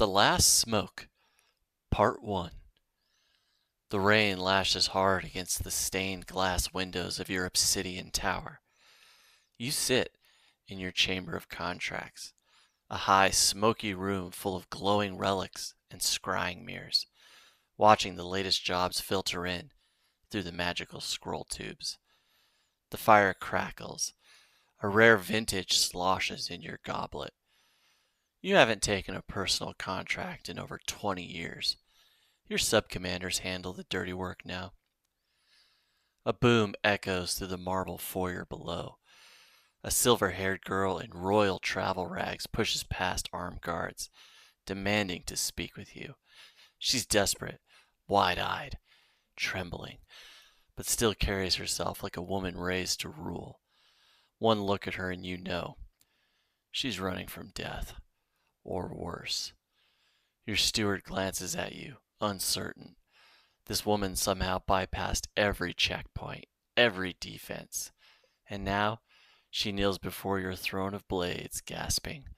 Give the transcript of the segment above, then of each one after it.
The Last Smoke, Part 1. The rain lashes hard against the stained glass windows of your obsidian tower. You sit in your chamber of contracts, a high, smoky room full of glowing relics and scrying mirrors, watching the latest jobs filter in through the magical scroll tubes. The fire crackles. A rare vintage sloshes in your goblet. You haven't taken a personal contract in over 20 years. Your subcommanders handle the dirty work now. A boom echoes through the marble foyer below. A silver-haired girl in royal travel rags pushes past armed guards, demanding to speak with you. She's desperate, wide-eyed, trembling, but still carries herself like a woman raised to rule. One look at her and you know she's running from death, or worse. Your steward glances at you, uncertain. This woman somehow bypassed every checkpoint, every defense, and now she kneels before your throne of blades, gasping,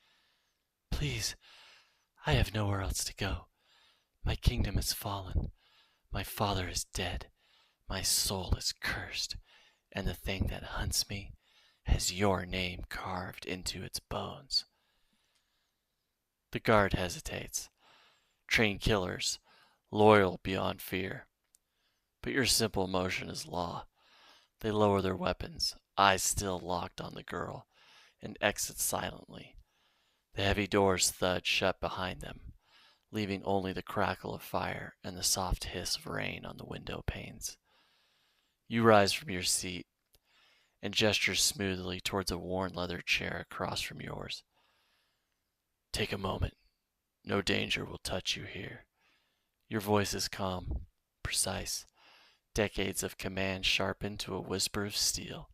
"Please, I have nowhere else to go. My kingdom has fallen. My father is dead. My soul is cursed, and the thing that hunts me has your name carved into its bones." The guard hesitates. Trained killers, loyal beyond fear. But your simple motion is law. They lower their weapons, eyes still locked on the girl, and exit silently. The heavy doors thud shut behind them, leaving only the crackle of fire and the soft hiss of rain on the window panes. You rise from your seat and gesture smoothly towards a worn leather chair across from yours. "Take a moment. No danger will touch you here." Your voice is calm, precise, decades of command sharpened to a whisper of steel.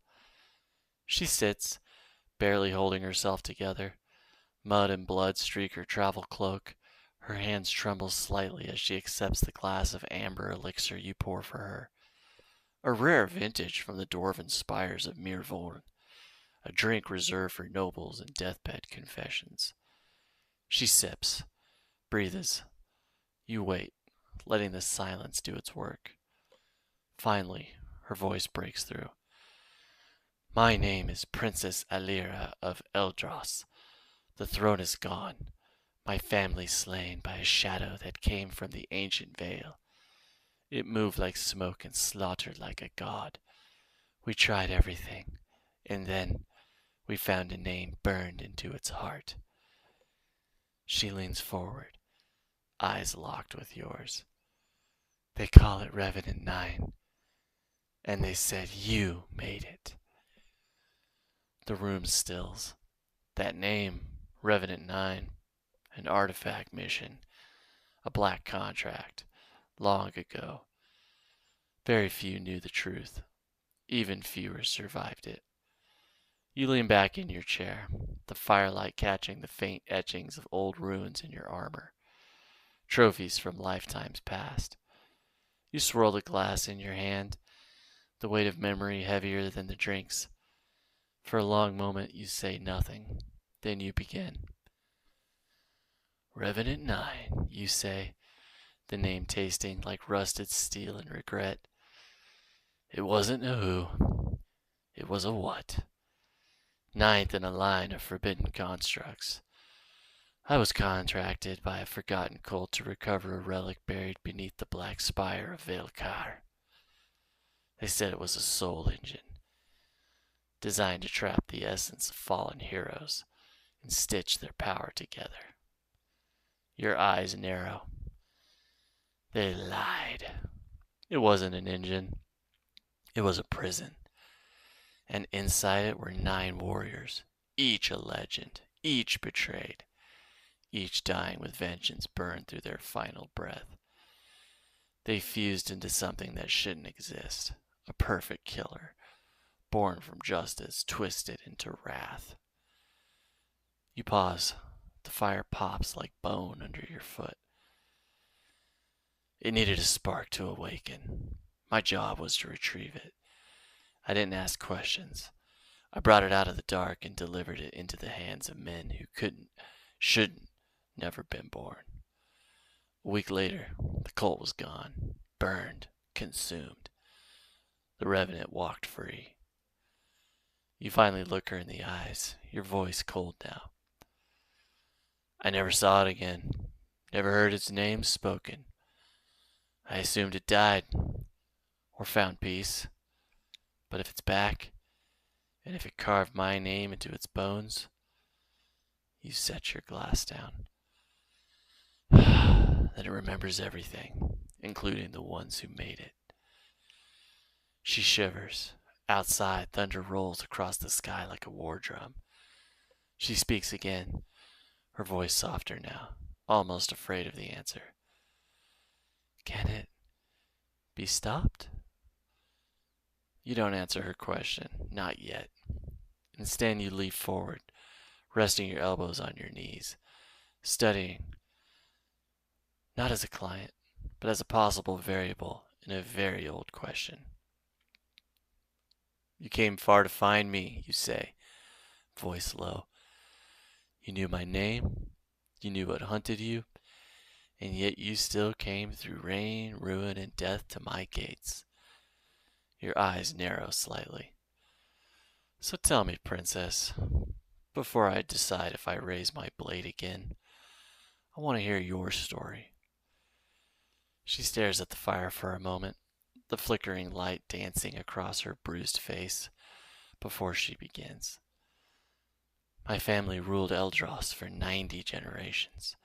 She sits, barely holding herself together. Mud and blood streak her travel cloak. Her hands tremble slightly as she accepts the glass of amber elixir you pour for her. A rare vintage from the dwarven spires of Mirvorn, a drink reserved for nobles and deathbed confessions. She sips, breathes. You wait, letting the silence do its work. Finally, her voice breaks through. "My name is Princess Alira of Eldros. The throne is gone, my family slain by a shadow that came from the ancient veil. It moved like smoke and slaughtered like a god. We tried everything, and then we found a name burned into its heart." She leans forward, eyes locked with yours. "They call it Revenant Nine, and they said you made it." The room stills. That name, Revenant Nine, an artifact mission, a black contract, long ago. Very few knew the truth. Even fewer survived it. You lean back in your chair, the firelight catching the faint etchings of old runes in your armor, trophies from lifetimes past. You swirl the glass in your hand, the weight of memory heavier than the drinks. For a long moment you say nothing. Then you begin. "Revenant Nine," you say, the name tasting like rusted steel and regret. "It wasn't a who, it was a what. Ninth in a line of forbidden constructs. I was contracted by a forgotten cult to recover a relic buried beneath the black spire of Velkar. They said it was a soul engine, designed to trap the essence of fallen heroes and stitch their power together." Your eyes narrow. "They lied. It wasn't an engine. It was a prison. And inside it were 9 warriors, each a legend, each betrayed, each dying with vengeance burned through their final breath. They fused into something that shouldn't exist, a perfect killer, born from justice, twisted into wrath." You pause. The fire pops like bone under your foot. "It needed a spark to awaken. My job was to retrieve it. I didn't ask questions. I brought it out of the dark and delivered it into the hands of men who couldn't, shouldn't, never been born. A week later, the cult was gone, burned, consumed. The Revenant walked free. You finally look her in the eyes, your voice cold now. I never saw it again, never heard its name spoken. I assumed it died, or found peace. But if it's back, and if it carved my name into its bones, you set your glass down. Then it remembers everything, including the ones who made it. She shivers. Outside, thunder rolls across the sky like a war drum. She speaks again, her voice softer now, almost afraid of the answer. Can it be stopped? You don't answer her question, not yet. Instead, you leap forward, resting your elbows on your knees, studying, not as a client, but as a possible variable in a very old question. You came far to find me, you say, voice low. You knew my name, you knew what hunted you, and yet you still came through rain, ruin, and death to my gates. Your eyes narrow slightly. So tell me, princess, before I decide if I raise my blade again, I want to hear your story. She stares at the fire for a moment, the flickering light dancing across her bruised face, before she begins. My family ruled Eldros for 90 generations,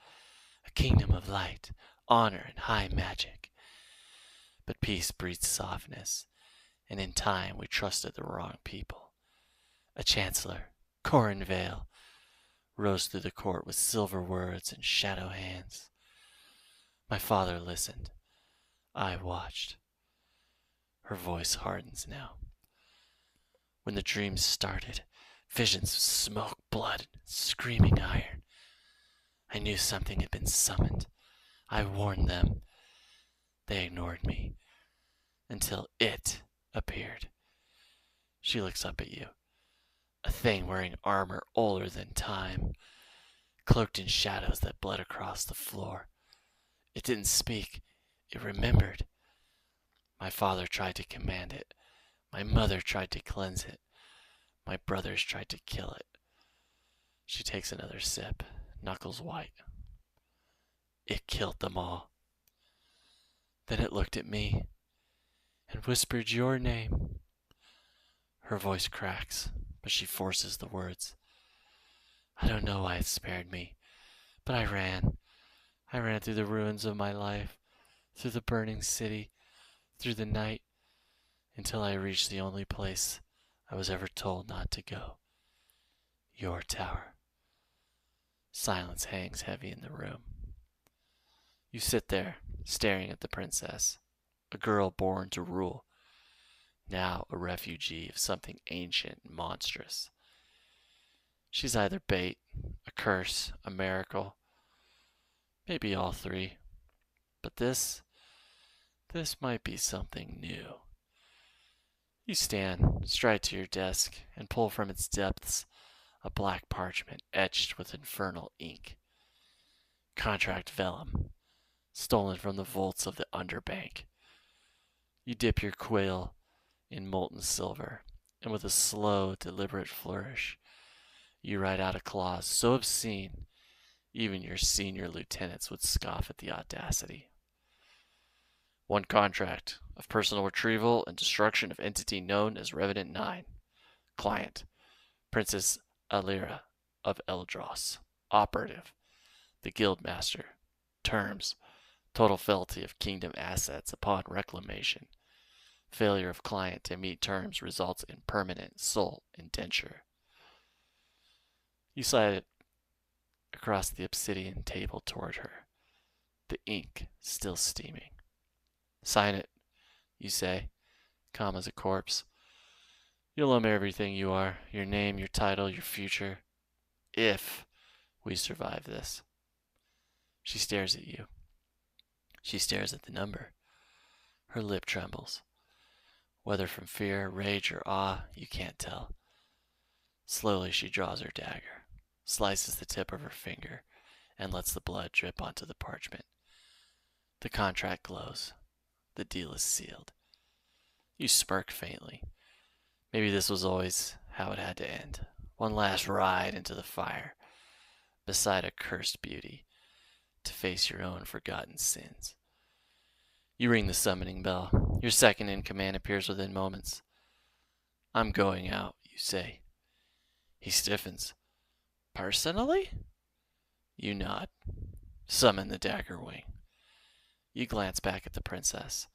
a kingdom of light, honor, and high magic. But peace breeds softness, and in time we trusted the wrong people. A chancellor, Corin Vale, rose through the court with silver words and shadow hands. My father listened. I watched. Her voice hardens now. When the dreams started, visions of smoke, blood, and screaming iron, I knew something had been summoned. I warned them. They ignored me until it appeared. She looks up at you. A thing wearing armor older than time, cloaked in shadows that bled across the floor. It didn't speak. It remembered. My father tried to command it. My mother tried to cleanse it. My brothers tried to kill it. She takes another sip, knuckles white. It killed them all. Then it looked at me and whispered your name. Her voice cracks, but she forces the words. I don't know why it spared me, but I ran. I ran through the ruins of my life, through the burning city, through the night, until I reached the only place I was ever told not to go. Your tower. Silence hangs heavy in the room. You sit there, staring at the princess, a girl born to rule, now a refugee of something ancient and monstrous. She's either bait, a curse, a miracle, maybe all three. But this might be something new. You stand, stride to your desk, and pull from its depths a black parchment etched with infernal ink. Contract vellum, stolen from the vaults of the underbank. You dip your quill in molten silver, and with a slow, deliberate flourish, you write out a clause so obscene, even your senior lieutenants would scoff at the audacity. One contract of personal retrieval and destruction of entity known as Revenant Nine. Client, Princess Alira of Eldros. Operative, the Guildmaster. Terms, total fealty of kingdom assets upon reclamation. Failure of client to meet terms results in permanent sole indenture. You slide it across the obsidian table toward her, the ink still steaming. Sign it, you say, calm as a corpse. You'll owe me everything you are, your name, your title, your future, if we survive this. She stares at you. She stares at the number. Her lip trembles. Whether from fear, rage, or awe, you can't tell. Slowly she draws her dagger, slices the tip of her finger, and lets the blood drip onto the parchment. The contract glows. The deal is sealed. You smirk faintly. Maybe this was always how it had to end. One last ride into the fire, beside a cursed beauty, to face your own forgotten sins. You ring the summoning bell. Your second in command appears within moments. I'm going out, you say. He stiffens. Personally? You nod. Summon the dagger wing. You glance back at the princess.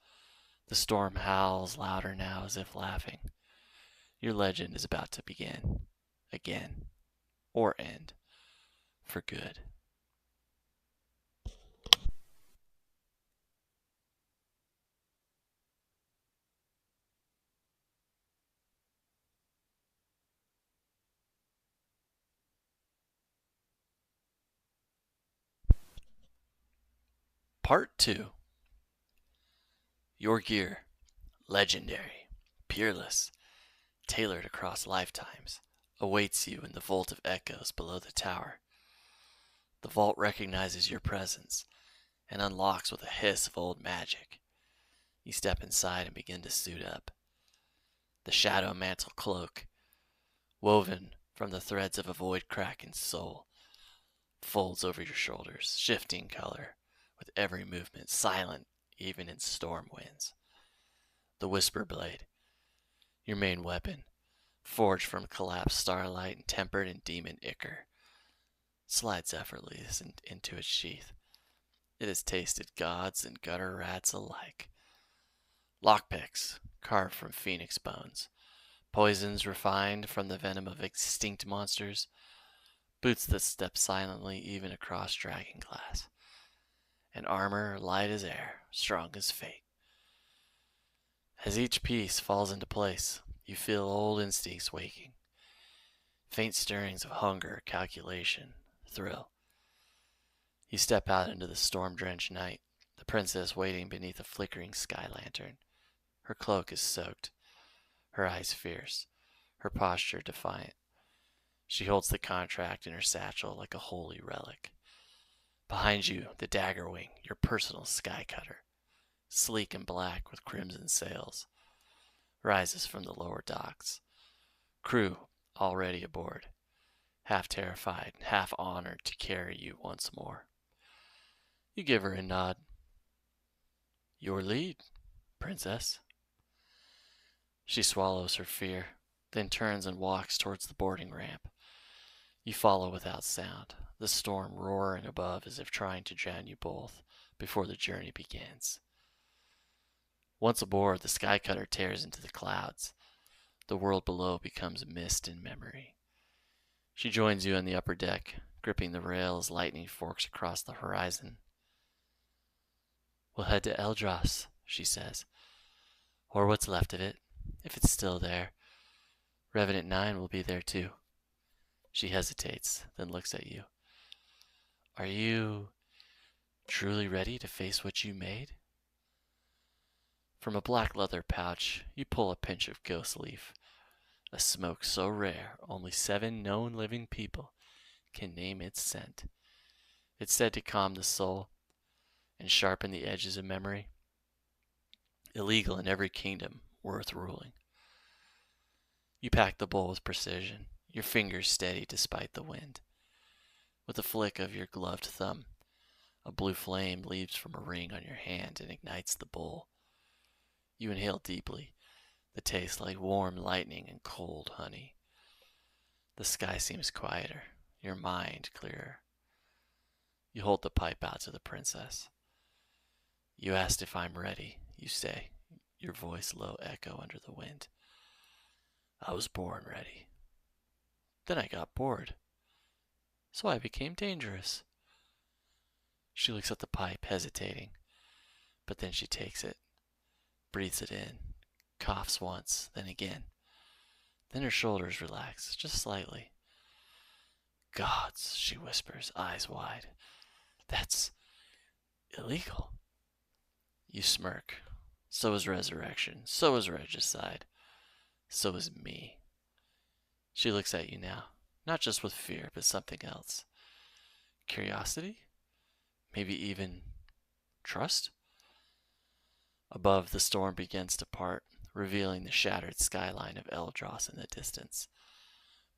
The storm howls louder now, as if laughing. Your legend is about to begin. Again. Or end. For good. Part 2. Your gear. Legendary. Peerless. Tailored across lifetimes. Awaits you in the vault of echoes below the tower. The vault recognizes your presence and unlocks with a hiss of old magic. You step inside and begin to suit up. The shadow mantle cloak, woven from the threads of a void kraken's soul, folds over your shoulders, shifting color with every movement, silent even in storm winds. The whisper blade, your main weapon, forged from collapsed starlight and tempered in demon ichor, slides effortlessly into its sheath. It has tasted gods and gutter rats alike. Lockpicks, carved from phoenix bones, poisons refined from the venom of extinct monsters, boots that step silently even across dragon glass, and armor light as air, strong as fate. As each piece falls into place, you feel old instincts waking. Faint stirrings of hunger, calculation, thrill. You step out into the storm-drenched night, the princess waiting beneath a flickering sky lantern. Her cloak is soaked, her eyes fierce, her posture defiant. She holds the contract in her satchel like a holy relic. Behind you, the dagger wing, your personal sky cutter, sleek and black with crimson sails, rises from the lower docks. Crew already aboard, half terrified, half honored to carry you once more. You give her a nod. Your lead, princess. She swallows her fear, then turns and walks towards the boarding ramp. You follow without sound, the storm roaring above as if trying to drown you both before the journey begins. Once aboard, the sky cutter tears into the clouds. The world below becomes mist and memory. She joins you on the upper deck, gripping the rail as lightning forks across the horizon. We'll head to Eldras, she says, or what's left of it, if it's still there. Revenant Nine will be there too. She hesitates, then looks at you. Are you truly ready to face what you made? From a black leather pouch, you pull a pinch of ghost leaf, a smoke so rare only 7 known living people can name its scent. It's said to calm the soul and sharpen the edges of memory. Illegal in every kingdom worth ruling. You pack the bowl with precision, your fingers steady despite the wind. With a flick of your gloved thumb, a blue flame leaps from a ring on your hand and ignites the bowl. You inhale deeply, the taste like warm lightning and cold honey. The sky seems quieter, your mind clearer. You hold the pipe out to the princess. You asked if I'm ready, you say, your voice low echo under the wind. I was born ready. Then I got bored. So I became dangerous. She looks at the pipe, hesitating, but then she takes it, breathes it in, coughs once, then again. Then her shoulders relax, just slightly. Gods, she whispers, eyes wide. That's illegal. You smirk. So is resurrection. So is regicide. So is me. She looks at you now, not just with fear, but something else. Curiosity? Maybe even Trust? Above, the storm begins to part, revealing the shattered skyline of Eldros in the distance.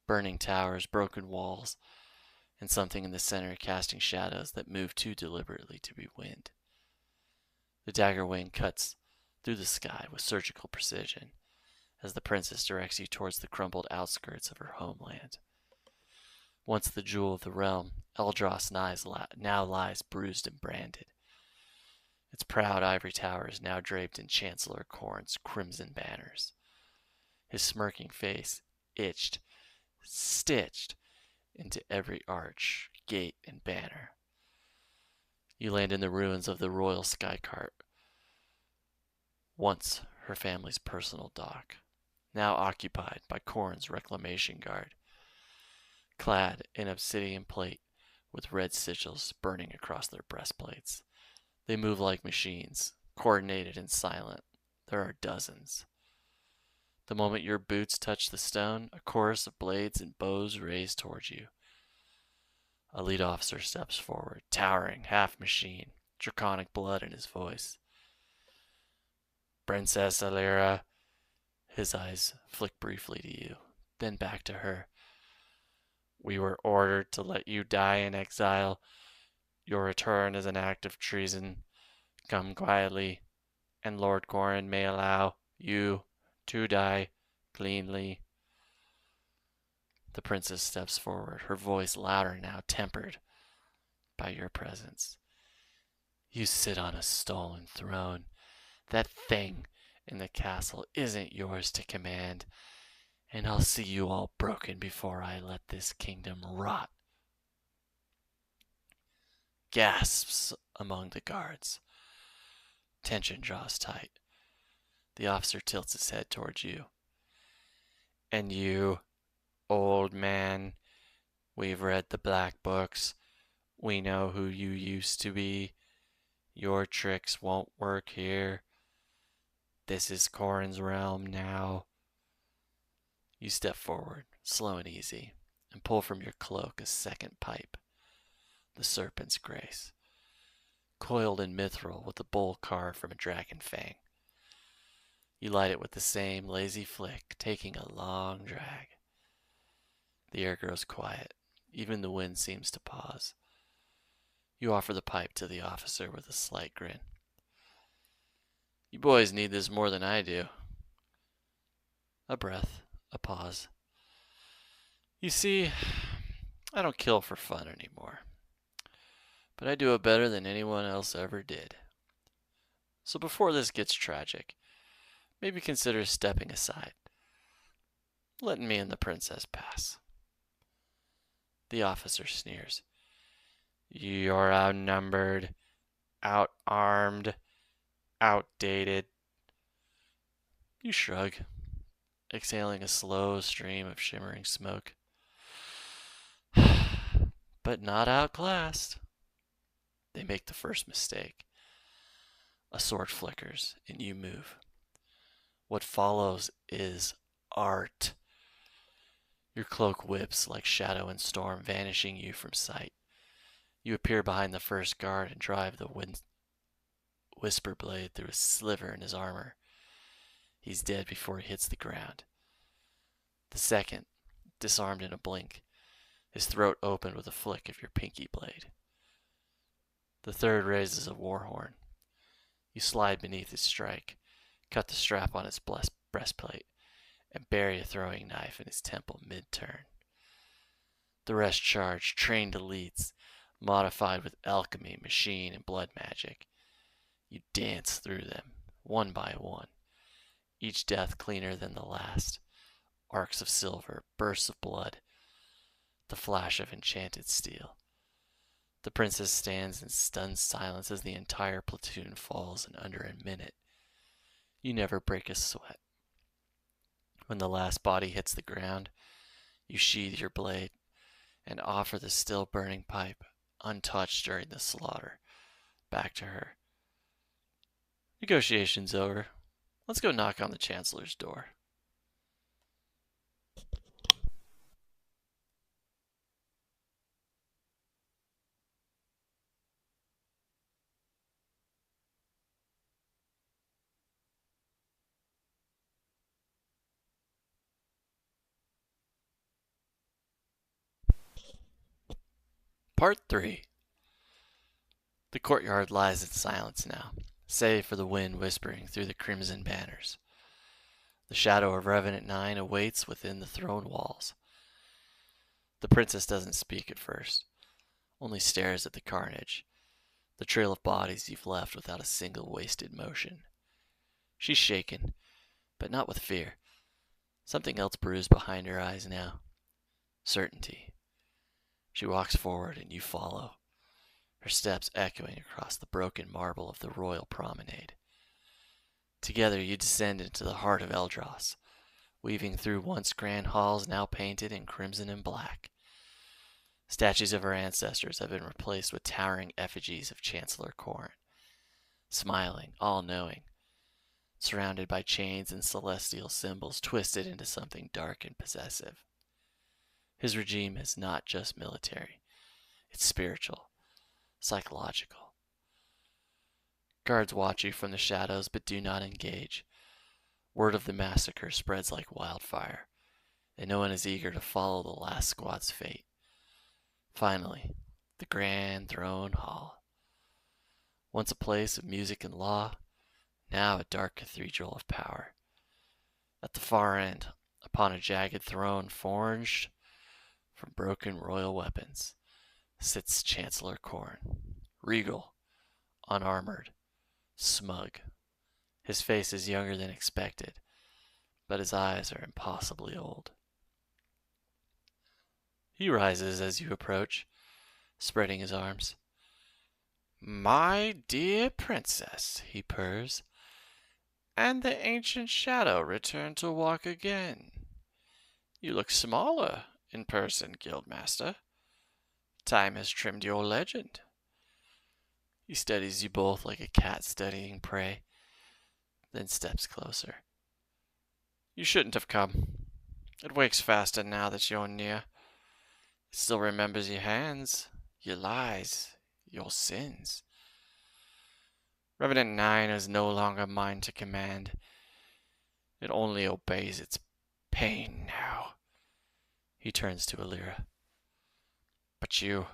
Burning towers, broken walls, and something in the center casting shadows that move too deliberately to be wind. The dagger wing cuts through the sky with surgical precision as the princess directs you towards the crumbled outskirts of her homeland. Once the jewel of the realm, Eldros now lies bruised and branded. Its proud ivory towers now draped in Chancellor Corrin's crimson banners. His smirking face stitched into every arch, gate, and banner. You land in the ruins of the royal skycart, once her family's personal dock, now occupied by Corrin's reclamation guard, clad in obsidian plate with red sigils burning across their breastplates. They move like machines, coordinated and silent. There are dozens. The moment your boots touch the stone, a chorus of blades and bows raise towards you. A lead officer steps forward, towering, half machine, draconic blood in his voice. Princess Alira. His eyes flick briefly to you, then back to her. We were ordered to let you die in exile. Your return is an act of treason. Come quietly, and Lord Corrin may allow you to die cleanly. The princess steps forward, her voice louder now, tempered by your presence. You sit on a stolen throne. That thing in the castle isn't yours to command, and I'll see you all broken before I let this kingdom rot. Gasps among the guards. Tension draws tight. The officer tilts his head towards you. And you, old man, we've read the black books. We know who you used to be. Your tricks won't work here. This is Corrin's realm now. You step forward, slow and easy, and pull from your cloak a second pipe, the serpent's grace, coiled in mithril with a bowl carved from a dragon fang. You light it with the same lazy flick, taking a long drag. The air grows quiet. Even the wind seems to pause. You offer the pipe to the officer with a slight grin. You boys need this more than I do. A breath, a pause. You see, I don't kill for fun anymore. But I do it better than anyone else ever did. So before this gets tragic, maybe consider stepping aside, letting me and the princess pass. The officer sneers. You're outnumbered, outarmed, outdated. You shrug, exhaling a slow stream of shimmering smoke. But not outclassed. They make the first mistake. A sword flickers, and you move. What follows is art. Your cloak whips like shadow and storm, vanishing you from sight. You appear behind the first guard and drive the whisper blade through a sliver in his armor. He's dead before he hits the ground. The second, disarmed in a blink, his throat opened with a flick of your pinky blade. The third raises a war horn. You slide beneath his strike, cut the strap on his breastplate, and bury a throwing knife in his temple mid-turn. The rest charge, trained elites, modified with alchemy, machine, and blood magic. You dance through them, one by one, each death cleaner than the last. Arcs of silver, bursts of blood, the flash of enchanted steel. The princess stands in stunned silence as the entire platoon falls in under a minute. You never break a sweat. When the last body hits the ground, you sheathe your blade and offer the still burning pipe, untouched during the slaughter, back to her. Negotiations over. Let's go knock on the chancellor's door. Part 3. The courtyard lies in silence now, save for the wind whispering through the crimson banners. The shadow of Revenant Nine awaits within the throne walls. The princess doesn't speak at first, only stares at the carnage, the trail of bodies you've left without a single wasted motion. She's shaken, but not with fear. Something else brews behind her eyes now. Certainty. She walks forward and you follow, her steps echoing across the broken marble of the royal promenade. Together you descend into the heart of Eldros, weaving through once grand halls now painted in crimson and black. Statues of her ancestors have been replaced with towering effigies of Chancellor Corn, smiling, all-knowing, surrounded by chains and celestial symbols twisted into something dark and possessive. His regime is not just military, it's spiritual, psychological. Guards watch you from the shadows but do not engage. Word of the massacre spreads like wildfire, and no one is eager to follow the last squad's fate. Finally, the grand throne hall. Once a place of music and law, now a dark cathedral of power. At the far end, upon a jagged throne forged from broken royal weapons, sits Chancellor Corn, regal, unarmored, smug. His face is younger than expected, but his eyes are impossibly old. He rises as you approach, spreading his arms. "My dear princess," he purrs, "and the ancient shadow returned to walk again. You look smaller in person, Guildmaster. Time has trimmed your legend." He studies you both like a cat studying prey, then steps closer. "You shouldn't have come. It wakes faster now that you're near. It still remembers your hands, your lies, your sins. Revenant Nine is no longer mine to command. It only obeys its pain now." He turns to Alira. "But you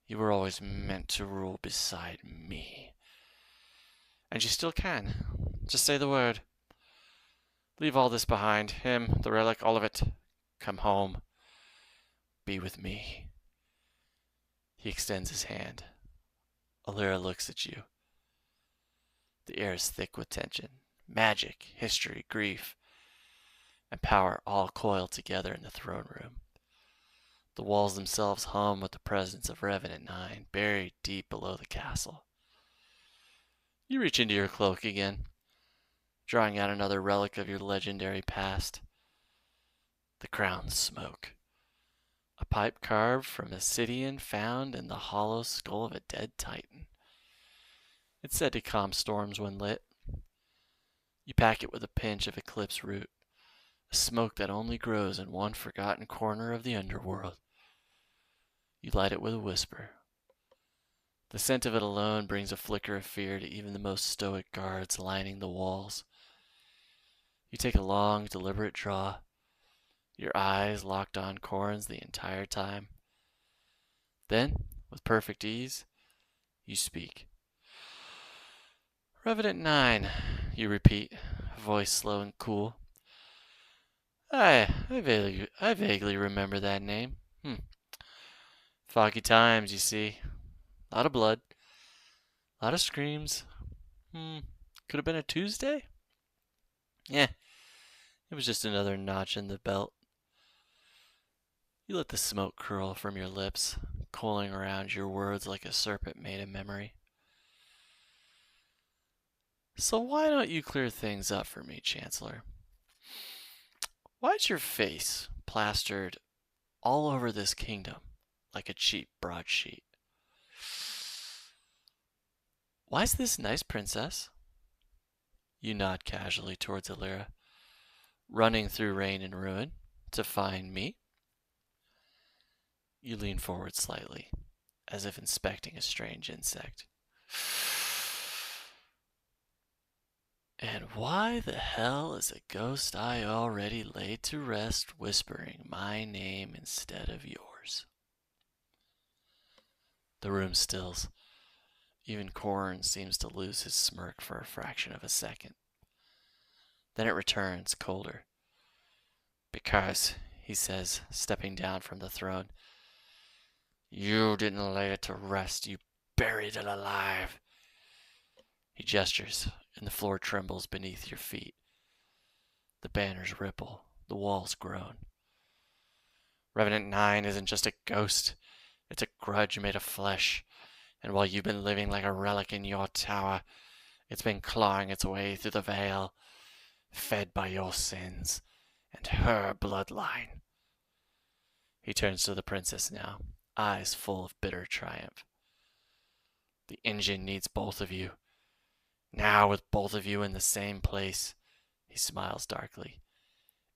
were always meant to rule beside me. And you still can. Just say the word. Leave all this behind. Him, the relic, all of it. Come home. Be with me." He extends his hand. Alira looks at you. The air is thick with tension. Magic, history, grief, and power all coiled together in the throne room. The walls themselves hum with the presence of Revenant Nine, buried deep below the castle. You reach into your cloak again, drawing out another relic of your legendary past. The crown's smoke. A pipe carved from Obsidian found in the hollow skull of a dead titan. It's said to calm storms when lit. You pack it with a pinch of eclipse root, a smoke that only grows in one forgotten corner of the underworld. You light it with a whisper. The scent of it alone brings a flicker of fear to even the most stoic guards lining the walls. You take a long, deliberate draw, your eyes locked on Corn's the entire time. Then, with perfect ease, you speak. "Revenant Nine," you repeat, voice slow and cool. I vaguely remember that name. Foggy times, you see. A lot of blood. A lot of screams. Could have been a Tuesday? Yeah, it was just another notch in the belt. You let the smoke curl from your lips, coiling around your words like a serpent made of memory. "So why don't you clear things up for me, Chancellor? Why's your face plastered all over this kingdom like a cheap broadsheet? Why's this nice princess?" You nod casually towards Alira. "Running through rain and ruin to find me?" You lean forward slightly, as if inspecting a strange insect. "And why the hell is a ghost I already laid to rest whispering my name instead of yours?" The room stills. Even Corrin seems to lose his smirk for a fraction of a second. Then it returns, colder. Because, he says, stepping down from the throne, you didn't lay it to rest, you buried it alive. He gestures, and the floor trembles beneath your feet. The banners ripple, the walls groan. Revenant Nine isn't just a ghost, it's a grudge made of flesh, and while you've been living like a relic in your tower, it's been clawing its way through the veil, fed by your sins and her bloodline. He turns to the princess now, eyes full of bitter triumph. The engine needs both of you. Now, with both of you in the same place, he smiles darkly,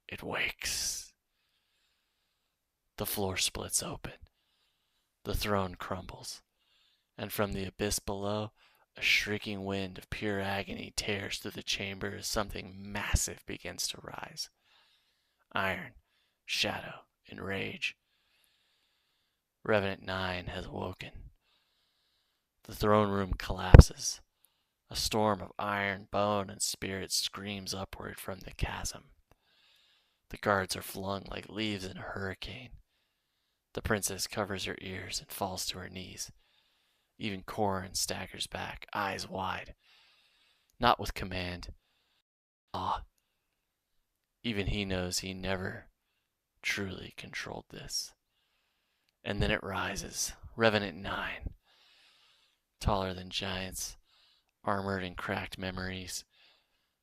it wakes. The floor splits open. The throne crumbles. And from the abyss below, a shrieking wind of pure agony tears through the chamber as something massive begins to rise. Iron, shadow, and rage. Revenant Nine has awoken. The throne room collapses. A storm of iron, bone, and spirit screams upward from the chasm. The guards are flung like leaves in a hurricane. The princess covers her ears and falls to her knees. Even Corrin staggers back, eyes wide. Not with command. Awe. Even he knows he never truly controlled this. And then it rises. Revenant Nine. Taller than giants, armored in cracked memories,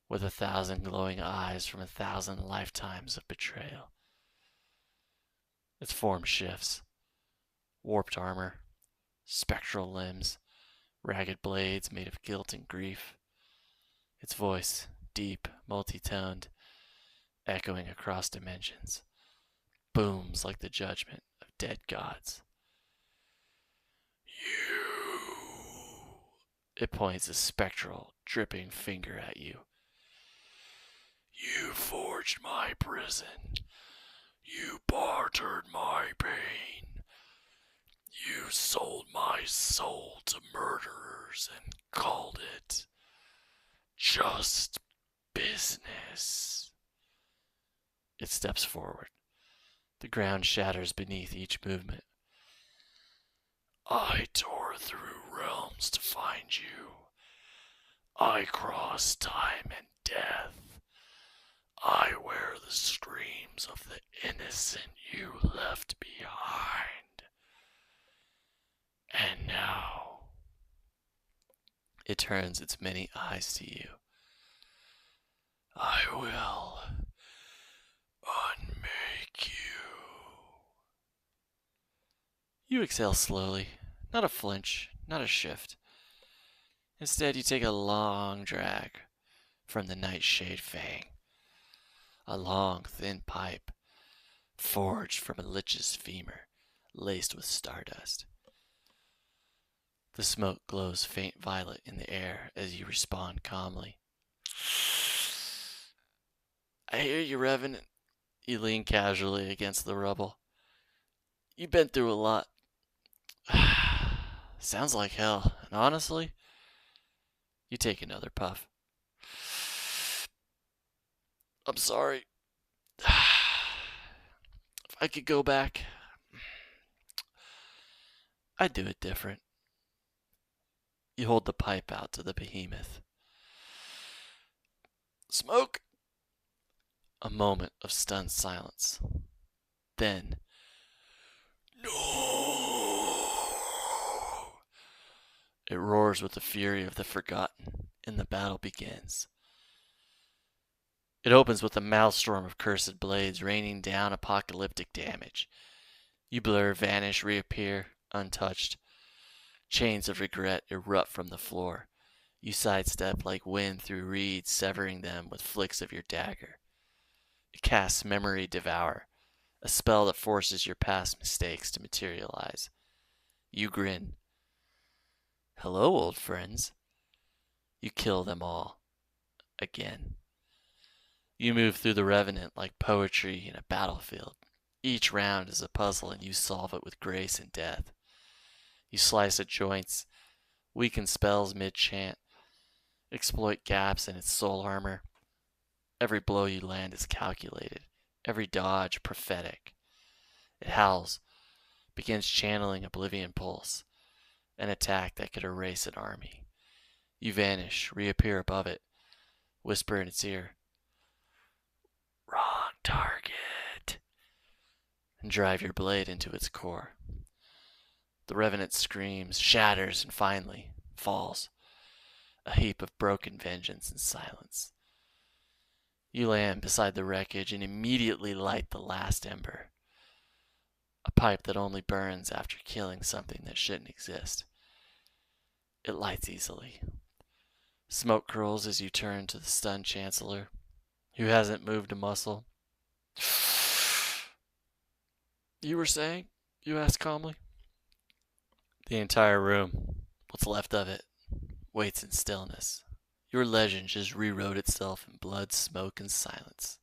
with 1,000 glowing eyes from 1,000 lifetimes of betrayal. Its form shifts. Warped armor, spectral limbs, ragged blades made of guilt and grief. Its voice, deep, multi-toned, echoing across dimensions, booms like the judgment of dead gods. You! It points a spectral, dripping finger at you. You forged my prison. You bartered my pain. You sold my soul to murderers and called it just business. It steps forward. The ground shatters beneath each movement. I tore through realms to find you. I crossed time and death. I wear the screams of the innocent you left behind. And now, it turns its many eyes to you. I will unmake you. You exhale slowly, not a flinch, not a shift. Instead, you take a long drag from the nightshade fang. A long, thin pipe, forged from a lich's femur, laced with stardust. The smoke glows faint violet in the air as you respond calmly. I hear you, Revenant. You lean casually against the rubble. You've been through a lot. Sounds like hell, and honestly, you take another puff. I'm sorry. If I could go back, I'd do it different. You hold the pipe out to the behemoth. Smoke! A moment of stunned silence. Then, no! It roars with the fury of the forgotten, and the battle begins. It opens with a maelstrom of cursed blades raining down apocalyptic damage. You blur, vanish, reappear, untouched. Chains of regret erupt from the floor. You sidestep like wind through reeds, severing them with flicks of your dagger. It casts Memory Devour, a spell that forces your past mistakes to materialize. You grin. Hello, old friends. You kill them all. Again. You move through the Revenant like poetry in a battlefield. Each round is a puzzle and you solve it with grace and death. You slice at joints, weaken spells mid-chant, exploit gaps in its soul armor. Every blow you land is calculated, every dodge prophetic. It howls, begins channeling Oblivion Pulse, an attack that could erase an army. You vanish, reappear above it, whisper in its ear, "Wrong target," and drive your blade into its core. The Revenant screams, shatters, and finally falls, a heap of broken vengeance and silence. You land beside the wreckage and immediately light the last ember, a pipe that only burns after killing something that shouldn't exist. It lights easily. Smoke curls as you turn to the stunned chancellor, who hasn't moved a muscle. "You were saying?" you ask calmly. The entire room, what's left of it, waits in stillness. Your legend just rewrote itself in blood, smoke, and silence.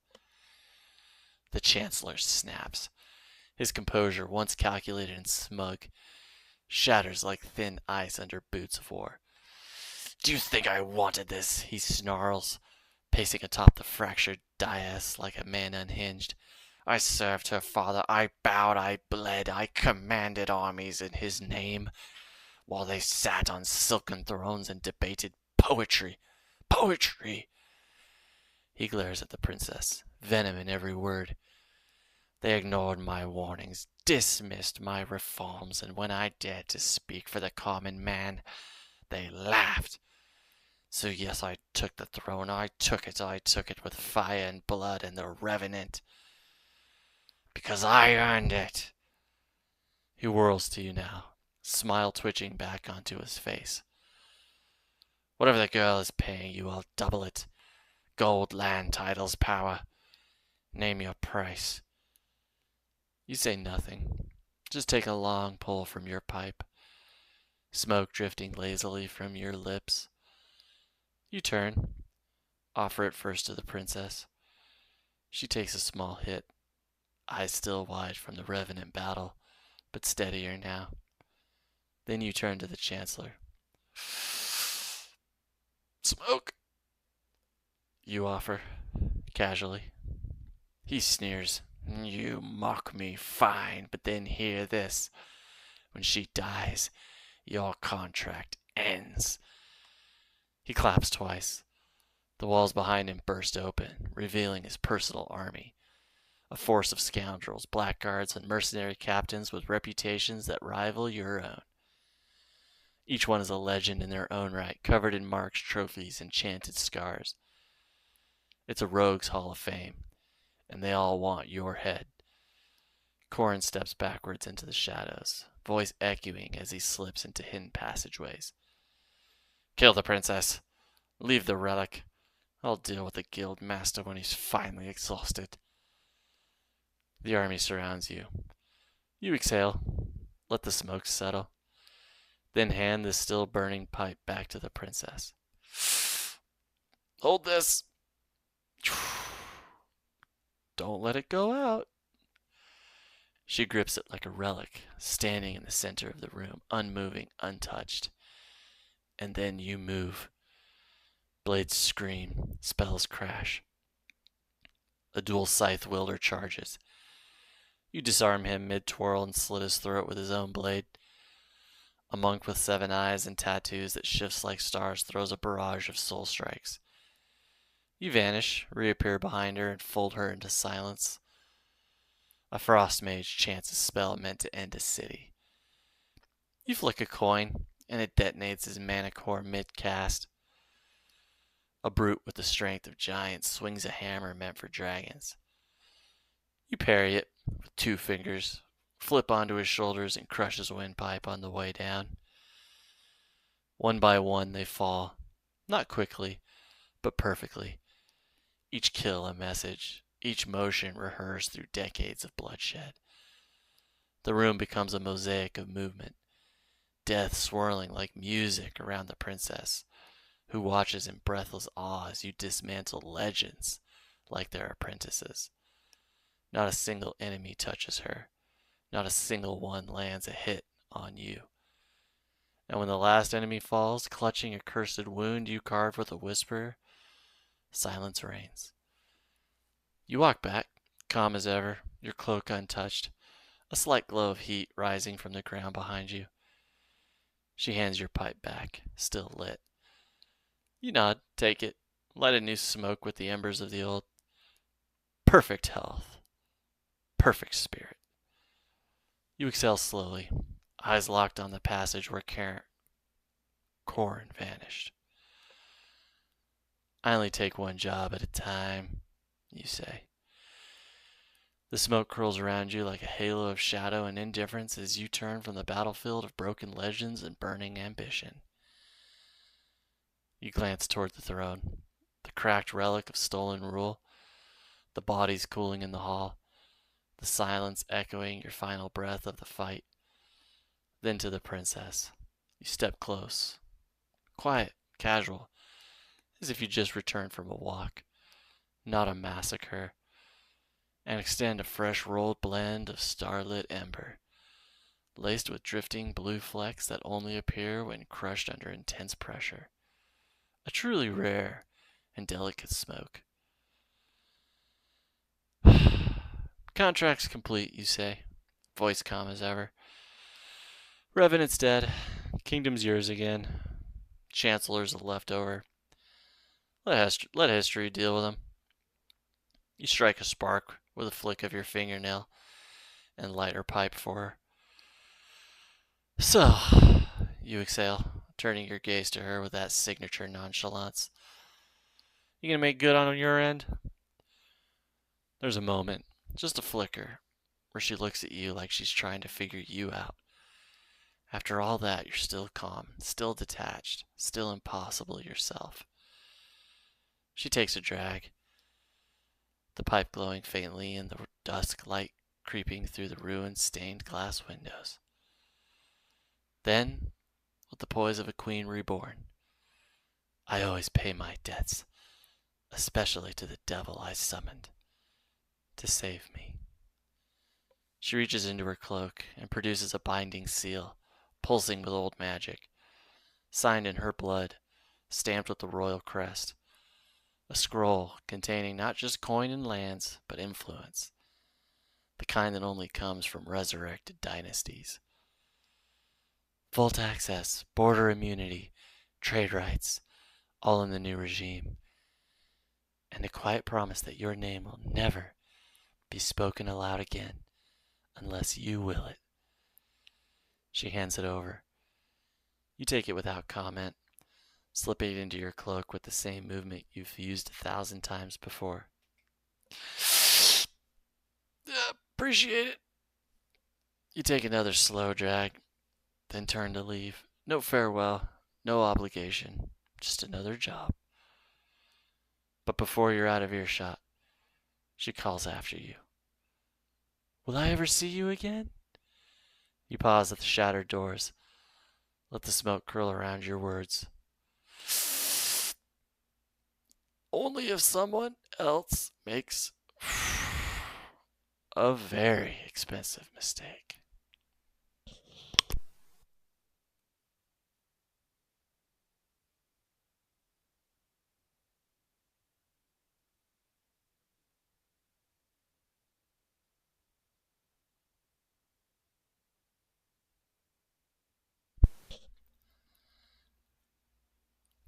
The chancellor snaps. His composure, once calculated and smug, shatters like thin ice under boots of war. "Do you think I wanted this?" he snarls, pacing atop the fractured dais like a man unhinged. "I served her father, I bowed, I bled, I commanded armies in his name, while they sat on silken thrones and debated poetry. Poetry!" He glares at the princess, venom in every word. "They ignored my warnings, dismissed my reforms, and when I dared to speak for the common man, they laughed. So yes, I took the throne, I took it with fire and blood and the Revenant. Because I earned it." He whirls to you now, smile twitching back onto his face. "Whatever the girl is paying you, I'll double it. Gold, land, titles, power. Name your price." You say nothing. Just take a long pull from your pipe, smoke drifting lazily from your lips. You turn, offer it first to the princess. She takes a small hit, eyes still wide from the Revenant battle, but steadier now. Then you turn to the chancellor. "Smoke," you offer, casually. He sneers. "You mock me, fine, but then hear this. When she dies, your contract ends." He claps twice. The walls behind him burst open, revealing his personal army. A force of scoundrels, blackguards, and mercenary captains with reputations that rival your own. Each one is a legend in their own right, covered in marks, trophies, and chanted scars. It's a rogue's hall of fame, and they all want your head. Corin steps backwards into the shadows, voice echoing as he slips into hidden passageways. "Kill the princess. Leave the relic. I'll deal with the Guildmaster when he's finally exhausted." The army surrounds you. You exhale, let the smoke settle, then hand the still burning pipe back to the princess. "Hold this. Don't let it go out." She grips it like a relic, standing in the center of the room, unmoving, untouched. And then you move. Blades scream, spells crash. A dual scythe wielder charges. You disarm him mid-twirl and slit his throat with his own blade. A monk with 7 eyes and tattoos that shifts like stars throws a barrage of soul strikes. You vanish, reappear behind her, and fold her into silence. A frost mage chants a spell meant to end a city. You flick a coin, and it detonates his mana core mid-cast. A brute with the strength of giants swings a hammer meant for dragons. You parry it with 2 fingers, flip onto his shoulders, and crush his windpipe on the way down. One by one they fall, not quickly, but perfectly. Each kill a message, each motion rehearsed through decades of bloodshed. The room becomes a mosaic of movement, death swirling like music around the princess, who watches in breathless awe as you dismantle legends like their apprentices. Not a single enemy touches her. Not a single one lands a hit on you. And when the last enemy falls, clutching a cursed wound you carved with a whisper, silence reigns. You walk back, calm as ever, your cloak untouched, a slight glow of heat rising from the ground behind you. She hands your pipe back, still lit. You nod, take it, light a new smoke with the embers of the old. Perfect health, perfect spirit. You exhale slowly, eyes locked on the passage where Corin vanished. I only take one job at a time, you say. The smoke curls around you like a halo of shadow and indifference as you turn from the battlefield of broken legends and burning ambition. You glance toward the throne, the cracked relic of stolen rule, the bodies cooling in the hall, the silence echoing your final breath of the fight. Then to the princess. You step close, quiet, casual, as if you just returned from a walk, not a massacre, and extend a fresh rolled blend of starlit ember, laced with drifting blue flecks that only appear when crushed under intense pressure. A truly rare and delicate smoke. Contract's complete, you say, voice calm as ever. Revenant's dead. Kingdom's yours again. Chancellor's a leftover. Let history deal with him. You strike a spark with a flick of your fingernail and light her pipe for her. So, you exhale, turning your gaze to her with that signature nonchalance. You gonna make good on your end? There's a moment, just a flicker, where she looks at you like she's trying to figure you out. After all that, you're still calm, still detached, still impossible yourself. She takes a drag, the pipe glowing faintly in the dusk light creeping through the ruin-stained glass windows. Then, with the poise of a queen reborn, I always pay my debts, especially to the devil I summoned to save me. She reaches into her cloak and produces a binding seal, pulsing with old magic, signed in her blood, stamped with the royal crest. A scroll containing not just coin and lands, but influence, the kind that only comes from resurrected dynasties. Vault access, border immunity, trade rights, all in the new regime. And a quiet promise that your name will never be spoken aloud again unless you will it. She hands it over. You take it without comment, slipping it into your cloak with the same movement you've used 1,000 times before. Appreciate it. You take another slow drag, then turn to leave. No farewell, no obligation, just another job. But before you're out of earshot, she calls after you. Will I ever see you again? You pause at the shattered doors. Let the smoke curl around your words. Only if someone else makes a very expensive mistake.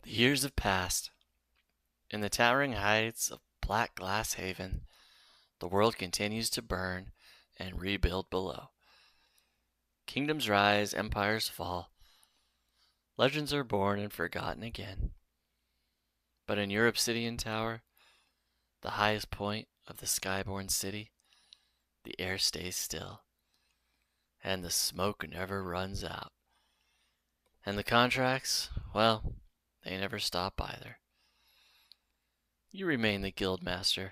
The years have passed. In the towering heights of Black Glass Haven, the world continues to burn and rebuild below. Kingdoms rise, empires fall. Legends are born and forgotten again. But in your Obsidian Tower, the highest point of the skyborn city, the air stays still, and the smoke never runs out. And the contracts, well, they never stop either. You remain the Guildmaster.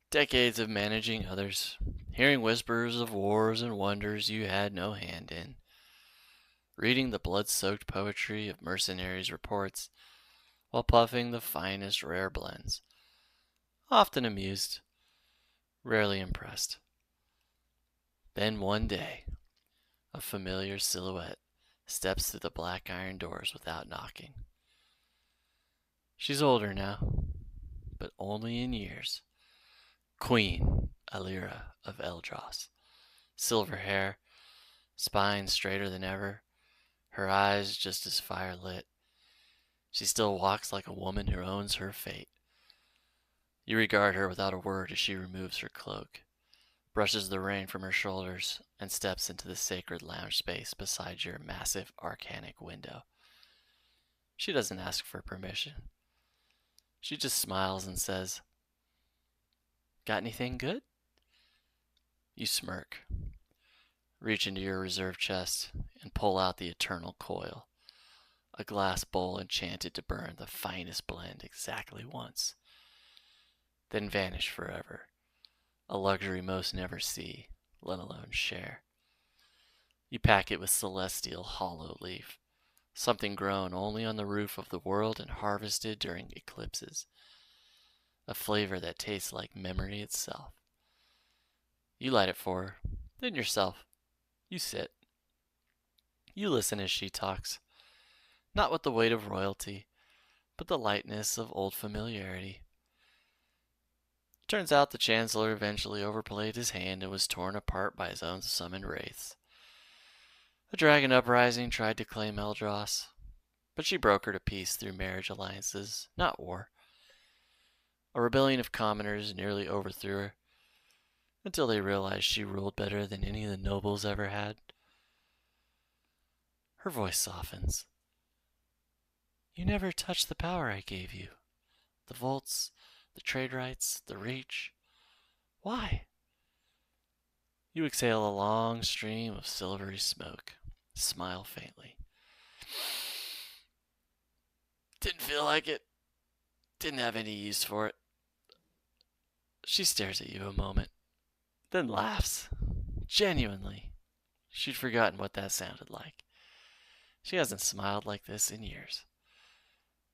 Decades of managing others, hearing whispers of wars and wonders you had no hand in, reading the blood-soaked poetry of mercenaries' reports while puffing the finest rare blends, often amused, rarely impressed. Then one day, a familiar silhouette steps through the black iron doors without knocking. She's older now, but only in years. Queen Alira of Eldros. Silver hair, spine straighter than ever, her eyes just as fire lit. She still walks like a woman who owns her fate. You regard her without a word as she removes her cloak, brushes the rain from her shoulders, and steps into the sacred lounge space beside your massive arcanic window. She doesn't ask for permission. She just smiles and says, "Got anything good?" You smirk, reach into your reserve chest, and pull out the eternal coil, a glass bowl enchanted to burn the finest blend exactly once, then vanish forever, a luxury most never see, let alone share. You pack it with celestial hollow leaf, something grown only on the roof of the world and harvested during eclipses, a flavor that tastes like memory itself. You light it for her, then yourself. You sit. You listen as she talks, not with the weight of royalty, but the lightness of old familiarity. Turns out the chancellor eventually overplayed his hand and was torn apart by his own summoned wraiths. A dragon uprising tried to claim Eldros, but she brokered a peace through marriage alliances, not war. A rebellion of commoners nearly overthrew her, until they realized she ruled better than any of the nobles ever had. Her voice softens. "You never touched the power I gave you. The vaults, the trade rights, the reach. Why?" You exhale a long stream of silvery smoke. Smile faintly. "Didn't feel like it. Didn't have any use for it." She stares at you a moment, then laughs. Genuinely. She'd forgotten what that sounded like. She hasn't smiled like this in years.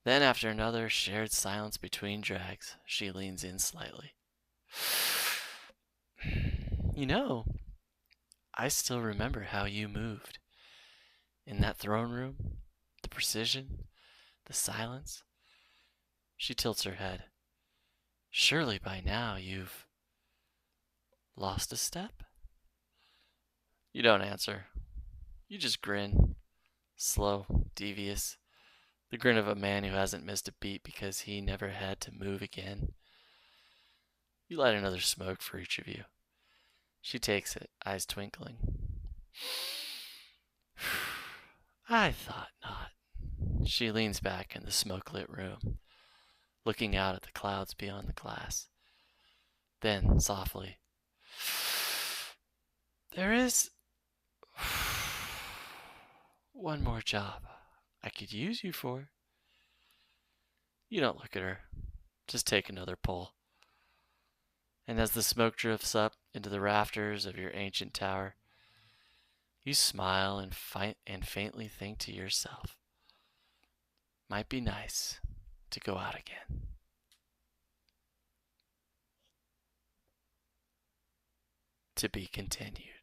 Then, after another shared silence between drags, she leans in slightly. "You know, I still remember how you moved. In that throne room, the precision, the silence." She tilts her head. "Surely by now you've lost a step?" You don't answer. You just grin. Slow, devious. The grin of a man who hasn't missed a beat because he never had to move again. You light another smoke for each of you. She takes it, eyes twinkling. "I thought not." She leans back in the smoke-lit room, looking out at the clouds beyond the glass. Then, softly, "There is one more job I could use you for." You don't look at her. Just take another pull. And as the smoke drifts up into the rafters of your ancient tower, you smile and faintly think to yourself, might be nice to go out again. To be continued.